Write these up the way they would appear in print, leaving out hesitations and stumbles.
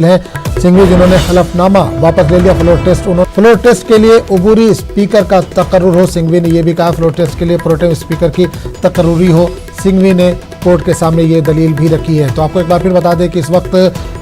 है सिंघवी जिन्होंने हलफनामा वापस ले लिया। फ्लोर टेस्ट के लिए उबूरी स्पीकर का तकर्रुर हो, सिंघवी ने यह भी कहा फ्लोर टेस्ट के लिए प्रोटेम स्पीकर की तकर्रुरी हो। सिंघवी ने कोर्ट के सामने ये दलील भी रखी है। तो आपको एक बार फिर बता दें कि इस वक्त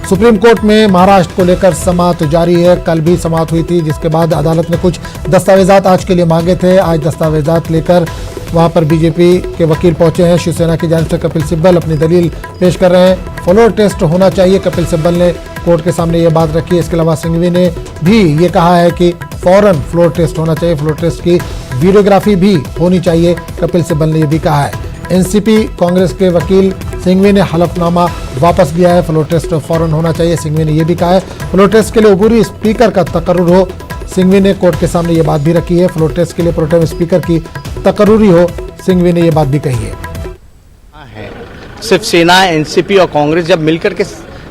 सुप्रीम कोर्ट में महाराष्ट्र को लेकर समाअत जारी है। कल भी समाअत हुई थी, जिसके बाद अदालत ने कुछ दस्तावेजात आज के लिए मांगे थे। आज दस्तावेजात लेकर वहां पर बीजेपी के वकील पहुंचे हैं। शिवसेना की जानिब से कपिल सिब्बल अपनी दलील पेश कर रहे हैं। फ्लोर टेस्ट होना चाहिए, कपिल सिब्बल ने कोर्ट के सामने ये बात रखी है। इसके अलावा सिंघवी ने भी ये कहा है कि फौरन फ्लोर टेस्ट होना चाहिए, फ्लोर टेस्ट की वीडियोग्राफी भी होनी चाहिए, कपिल सिब्बल ने यह भी कहा है। एनसीपी कांग्रेस के वकील सिंघवी ने हलफनामा वापस लिया है, फ्लोर टेस्ट फौरन होना चाहिए, सिंघवी ने यह भी कहा है। फ्लोर टेस्ट के लिए उबूरी स्पीकर का तकर्रुर हो, सिंघवी ने कोर्ट के सामने ये बात भी रखी है। फ्लोर टेस्ट के लिए प्रोटेम स्पीकर की तकर्रुरी हो, सिंघवी ने ये बात भी कही है। शिवसेना, एनसीपी और कांग्रेस जब मिलकर के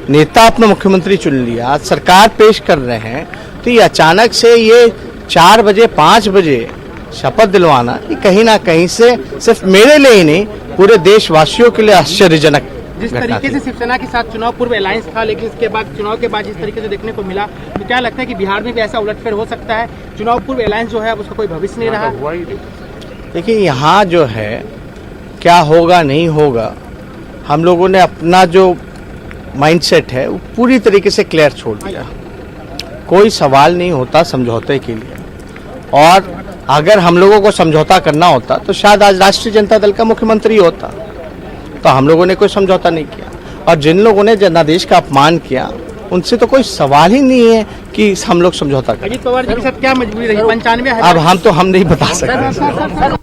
नेता अपना मुख्यमंत्री चुन लिया, आज सरकार पेश कर रहे हैं, तो ये अचानक से ये 4 बजे 5 बजे शपथ दिलवाना ये कहीं ना कहीं से सिर्फ मेरे लिए ही नहीं पूरे देशवासियों के लिए आश्चर्यजनक। जिस तरीके से शिवसेना के साथ चुनाव पूर्व अलायंस था, लेकिन इसके बाद चुनाव के बाद जिस तरीके से देखने को मिला, तो क्या लगता है कि बिहार में भी ऐसा उलटफेर हो सकता है? चुनाव पूर्व अलायंस जो है अब उसका कोई भविष्य नहीं रहा। देखिए यहाँ जो है क्या होगा नहीं होगा, हम लोगों ने अपना जो माइंडसेट है वो पूरी तरीके से क्लियर छोड़ दिया। कोई सवाल नहीं होता समझौते के लिए, और अगर हम लोगों को समझौता करना होता तो शायद आज राष्ट्रीय जनता दल का मुख्यमंत्री होता। तो हम लोगों ने कोई समझौता नहीं किया, और जिन लोगों ने जनादेश का अपमान किया उनसे तो कोई सवाल ही नहीं है कि हम लोग समझौता करें। अजित पवार जी के साथ क्या मजबूरी रही? 95 अब हम नहीं बता सकते।